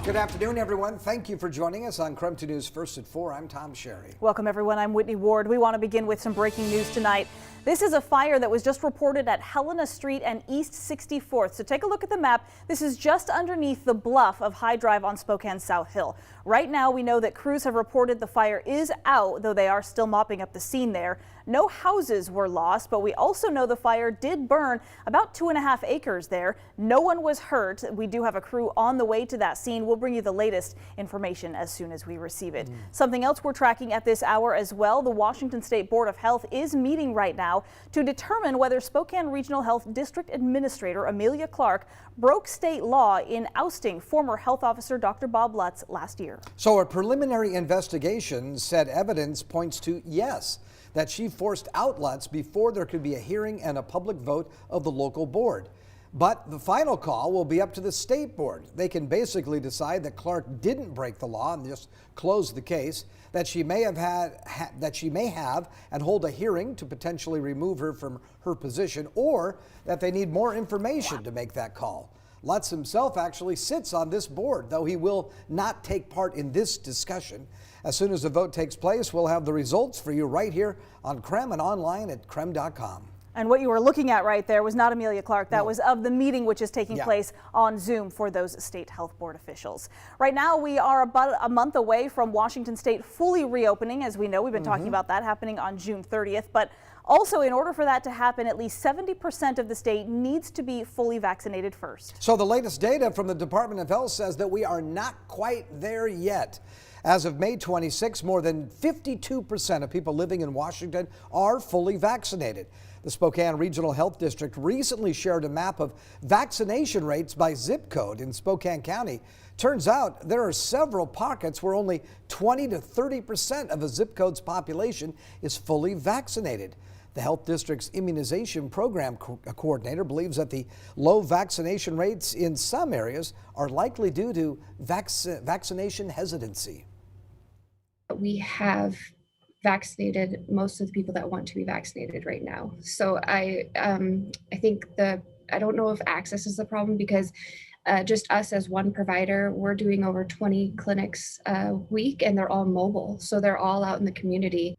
Good afternoon, everyone. Thank you for joining us on KREM 2 News First at 4. I'm Tom Sherry. Welcome, everyone. I'm Whitney Ward. We want to begin with some breaking news tonight. This is a fire that was just reported at Helena Street and East 64th. So take a look at the map. This is just underneath the bluff of High Drive on Spokane South Hill. Right now, we know that crews have reported the fire is out, though they are still mopping up the scene there. No houses were lost, but we also know the fire did burn about 2.5 acres there. No one was hurt. We do have a crew on the way to that scene. We'll bring you the latest information as soon as we receive it. Something else we're tracking at this hour as well. The Washington State Board of Health is meeting right now to determine whether Spokane Regional Health District Administrator Amelia Clark broke state law in ousting former health officer Dr. Bob Lutz last year. So a preliminary investigation said evidence points to yes, that she forced out Lutz before there could be a hearing and a public vote of the local board. But the final call will be up to the state board. They can basically decide that Clark didn't break the law and just close the case, that she may have and hold a hearing to potentially remove her from her position, or that they need more information to make that call. Lutz himself actually sits on this board, though he will not take part in this discussion. As soon as the vote takes place, we'll have the results for you right here on KREM and online at krem.com. And what you were looking at right there was not Amelia Clark. That was of the meeting which is taking place on Zoom for those state health board officials. Right now, we are about a month away from Washington State fully reopening. As we know, we've been talking about that happening on June 30th. But also, in order for that to happen, at least 70% of the state needs to be fully vaccinated first. So the latest data from the Department of Health says that we are not quite there yet. As of May 26, more than 52% of people living in Washington are fully vaccinated. The Spokane Regional Health District recently shared a map of vaccination rates by zip code in Spokane County. Turns out there are several pockets where only 20 to 30% of a zip code's population is fully vaccinated. The health district's immunization program coordinator believes that the low vaccination rates in some areas are likely due to vaccination hesitancy. We have vaccinated most of the people that want to be vaccinated right now. So I think I don't know if access is the problem, because just us as one provider, we're doing over 20 clinics a week, and they're all mobile. So they're all out in the community.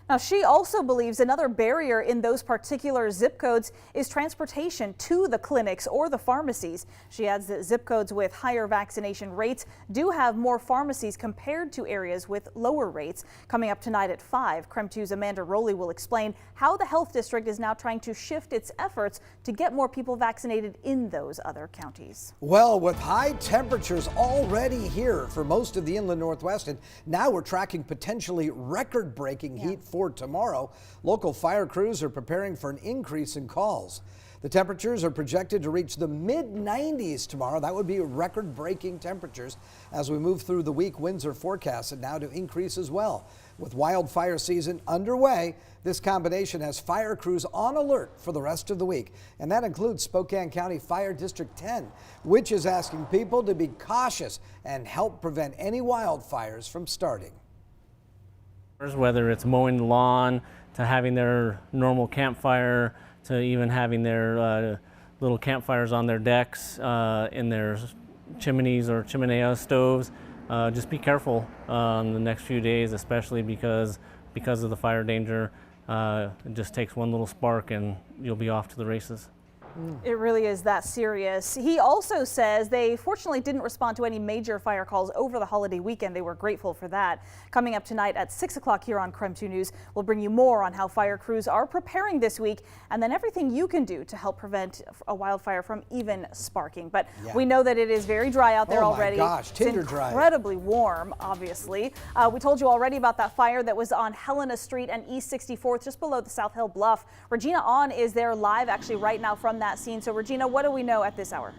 Now, she also believes another barrier in those particular zip codes is transportation to the clinics or the pharmacies. She adds that zip codes with higher vaccination rates do have more pharmacies compared to areas with lower rates. Coming up tonight at 5, KREM 2's Amanda Rowley will explain how the health district is now trying to shift its efforts to get more people vaccinated in those other counties. Well, with high temperatures already here for most of the inland Northwest, and now we're tracking potentially record-breaking heat for tomorrow, local fire crews are preparing for an increase in calls. The temperatures are projected to reach the mid-90s tomorrow. That would be record-breaking temperatures. As we move through the week, winds are forecasted now to increase as well. With wildfire season underway, this combination has fire crews on alert for the rest of the week. And that includes Spokane County Fire District 10, which is asking people to be cautious and help prevent any wildfires from starting. Whether it's mowing the lawn, to having their normal campfire, to even having their little campfires on their decks, in their chimneys or chimenea stoves. Just be careful the next few days, especially because of the fire danger. It just takes one little spark and you'll be off to the races. It really is that serious. He also says they fortunately didn't respond to any major fire calls over the holiday weekend. They were grateful for that. Coming up tonight at 6 o'clock here on KREM 2 News, we'll bring you more on how fire crews are preparing this week, and then everything you can do to help prevent a wildfire from even sparking. But we know that it is very dry out there already. Oh my gosh, tinder dry. Incredibly warm, obviously. We told you already about that fire that was on Helena Street and East 64th, just below the South Hill Bluff. Regina On is there live actually right now from that scene. So Regina, what do we know at this hour?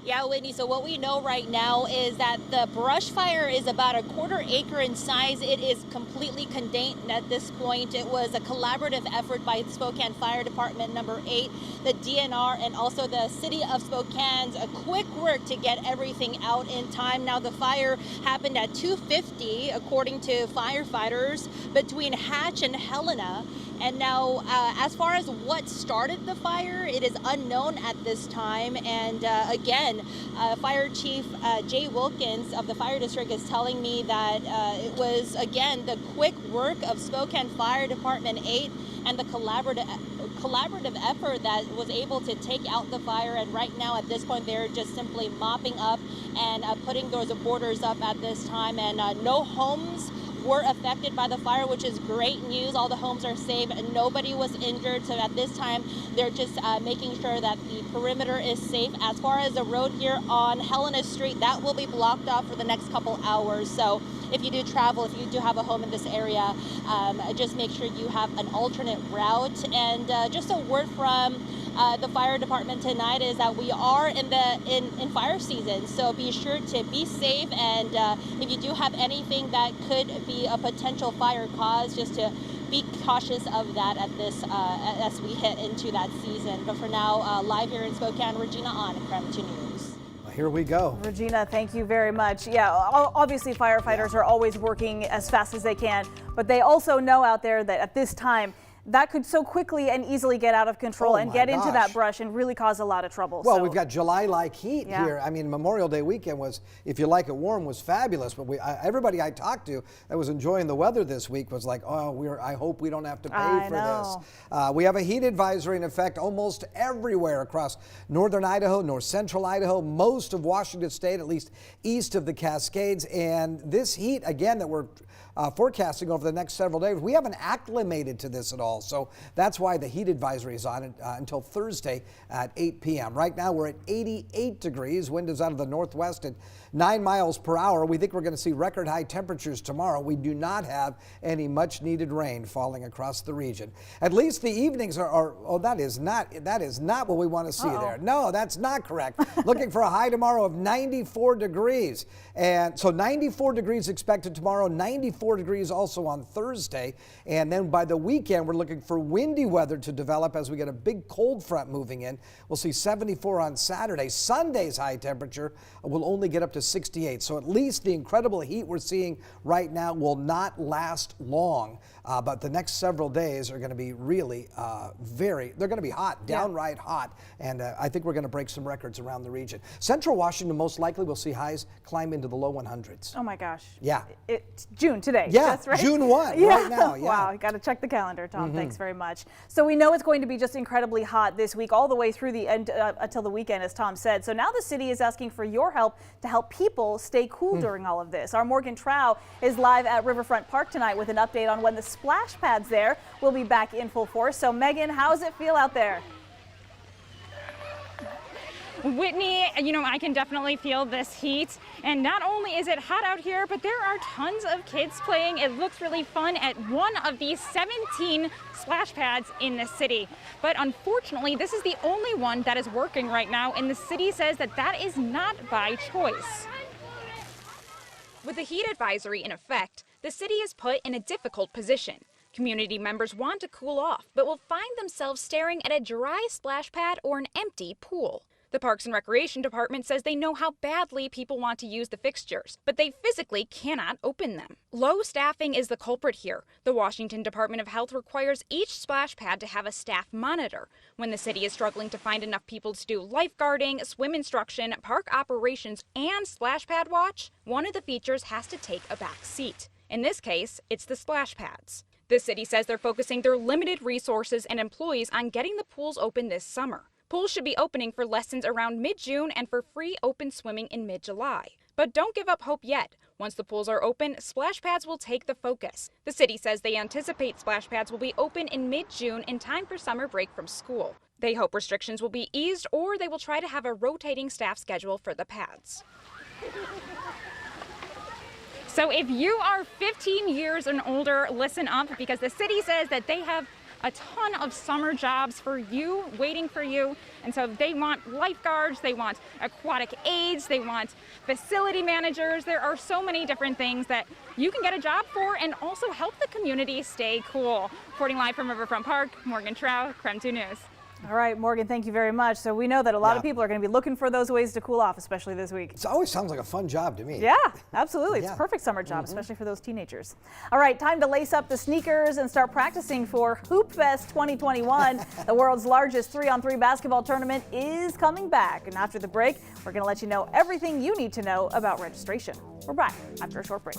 Yeah, Whitney, so what we know right now is that the brush fire is about a 1/4 acre in size. It is completely contained at this point. It was a collaborative effort by the Spokane Fire Department number 8, the DNR, and also the City of Spokane's a quick work to get everything out in time. Now, the fire happened at 2:50, according to firefighters, between Hatch and Helena. And now, as far as what started the fire, it is unknown at this time. And again, Fire Chief Jay Wilkins of the fire district is telling me that it was, again, the quick work of Spokane Fire Department 8 and the collaborative effort that was able to take out the fire. And right now, at this point, they're just simply mopping up and putting those borders up at this time. And no homes were affected by the fire, which is great news. All the homes are safe and nobody was injured. So at this time, they're just making sure that the perimeter is safe. As far as the road here on Helena Street, that will be blocked off for the next couple hours. So if you do travel, if you do have a home in this area, just make sure you have an alternate route. And just a word from the fire department tonight is that we are in fire season, so be sure to be safe, and if you do have anything that could be a potential fire cause, just to be cautious of that at this as we hit into that season. But for now, live here in Spokane, Regina on KREM 2 News. Here we go. Regina, thank you very much. Yeah, obviously firefighters are always working as fast as they can, but they also know out there that at this time, that could so quickly and easily get out of control and get into that brush and really cause a lot of trouble. Well, we've got July-like heat here. I mean, Memorial Day weekend was, if you like it warm, was fabulous. But everybody I talked to that was enjoying the weather this week was like, oh, I hope we don't have to pay for this. We have a heat advisory in effect almost everywhere across northern Idaho, north central Idaho, most of Washington State, at least east of the Cascades. And this heat, again, that we're forecasting over the next several days, we haven't acclimated to this at all. So that's why the heat advisory is on until Thursday at 8 p.m. Right now we're at 88 degrees. Wind is out of the northwest at 9 miles per hour. We think we're going to see record high temperatures tomorrow. We do not have any much needed rain falling across the region. At least the evenings are that is not what we want to see there. No, that's not correct. Looking for a high tomorrow of 94 degrees. And so 94 degrees expected tomorrow, 94 degrees also on Thursday. And then by the weekend, we're looking for windy weather to develop as we get a big cold front moving in. We'll see 74 on Saturday. Sunday's high temperature will only get up to 68. So at least the incredible heat we're seeing right now will not last long. But the next several days are going to be really they're going to be hot, downright hot. And I think we're going to break some records around the region. Central Washington most likely will see highs climb into the low 100s. Oh my gosh. Yeah. It's June today. Yeah, That's right. June 1 right now. Yeah. Wow, you got to check the calendar, Tom. Thanks very much. So we know it's going to be just incredibly hot this week, all the way through the end until the weekend, as Tom said. So now the city is asking for your help to help people stay cool during all of this. Our Morgan Trow is live at Riverfront Park tonight with an update on when the splash pads there will be back in full force. So Megan, how does it feel out there? Whitney, I can definitely feel this heat, and not only is it hot out here, but there are tons of kids playing. It looks really fun at one of these 17 splash pads in the city. But unfortunately, this is the only one that is working right now, and the city says that is not by choice. With the heat advisory in effect, the city is put in a difficult position. Community members want to cool off, but will find themselves staring at a dry splash pad or an empty pool. The Parks and Recreation Department says they know how badly people want to use the fixtures, but they physically cannot open them. Low staffing is the culprit here. The Washington Department of Health requires each splash pad to have a staff monitor. When the city is struggling to find enough people to do lifeguarding, swim instruction, park operations, and splash pad watch, one of the features has to take a back seat. In this case, it's the splash pads. The city says they're focusing their limited resources and employees on getting the pools open this summer. Pools should be opening for lessons around mid-June and for free open swimming in mid-July. But don't give up hope yet. Once the pools are open, splash pads will take the focus. The city says they anticipate splash pads will be open in mid-June in time for summer break from school. They hope restrictions will be eased, or they will try to have a rotating staff schedule for the pads. So if you are 15 years and older, listen up, because the city says that they have a ton of summer jobs for you, waiting for you. And so they want lifeguards, they want aquatic aides, they want facility managers. There are so many different things that you can get a job for and also help the community stay cool. Reporting live from Riverfront Park, Morgan Trow, KREM 2 News. All right, Morgan, thank you very much. So we know that a lot of people are going to be looking for those ways to cool off, especially this week. It always sounds like a fun job to me. Yeah, absolutely. It's Yeah. a perfect summer job, especially for those teenagers. All right, time to lace up the sneakers and start practicing for Hoop Fest 2021. The world's largest 3-on-3 basketball tournament is coming back. And after the break, we're going to let you know everything you need to know about registration. We're back after a short break.